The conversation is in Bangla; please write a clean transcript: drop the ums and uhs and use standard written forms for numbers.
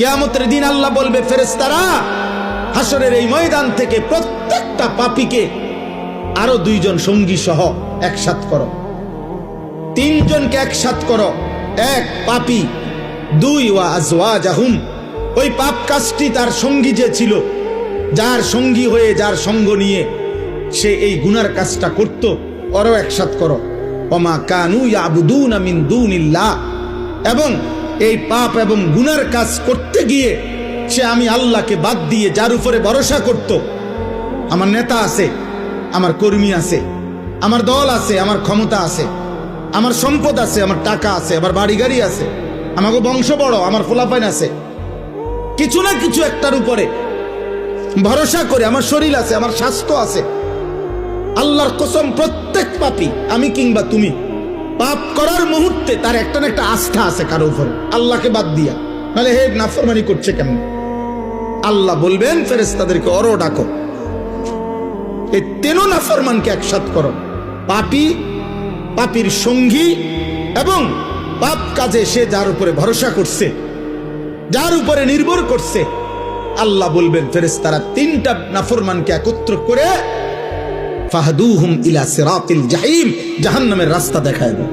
কিয়ামতের দিন আল্লাহ বলবে, ফেরেশতারা হাসরের এই ময়দান থেকে প্রত্যেকটা পাপীকে আরো 2 জন সঙ্গী সহ একসাথ করো, 3 জনকে একসাথ করো। 1 পাপী, 2 ওয়া আজওয়াজাহুম, ওই পাপ কাজটি তার সঙ্গী যে ছিল, যার সঙ্গী হয়ে যার সঙ্গ নিয়ে সে এই গুনার কাজটা করত, ওরও একসাথ করো। ওমা কানু ইয়াবুদুনা মিন দুনিল্লাহ, এবং এই পাপ এবং গুনার কাজ করতে গিয়ে সে আমি আল্লাহকে বাদ দিয়ে যার উপরে ভরসা করত, আমার নেতা আছে, আমার কর্মী আছে, আমার দল আছে, আমার ক্ষমতা আছে, আমার সম্পদ আছে, আমার টাকা আছে, আমার বাড়ি গাড়ি আছে, আমাকে বংশ বড়, আমার ফলাফাইন আছে, কিছু না কিছু একটার উপরে ভরসা করে, আমার শরীর আছে, আমার স্বাস্থ্য আছে। আল্লাহর কসম, প্রত্যেক পাপী, আমি কিংবা তুমি, পাপ করার মুহূর্তে তার একটা না একটা আস্থা আছে কারো উপরে, আল্লাহকে বাদ দিয়া, নাহলে হে নাফরমানি করছে কেমন। আল্লাহ বলবেন ফেরেশতাদেরকে, ওরও ডাকো, এই 3 নাফরমানকে একসাথ করো, পাপী, পাপীর সঙ্গী এবং পাপ কাজে সে যার উপরে ভরসা করছে, যার উপরে নির্ভর করছে। আল্লাহ বলবেন ফেরেশতারা 3টা নাফরমানকে একত্র করে ফাহদুহুম ইলা সিরাতিল জাহিম, জাহান্নামের রাস্তা দেখায় দেন।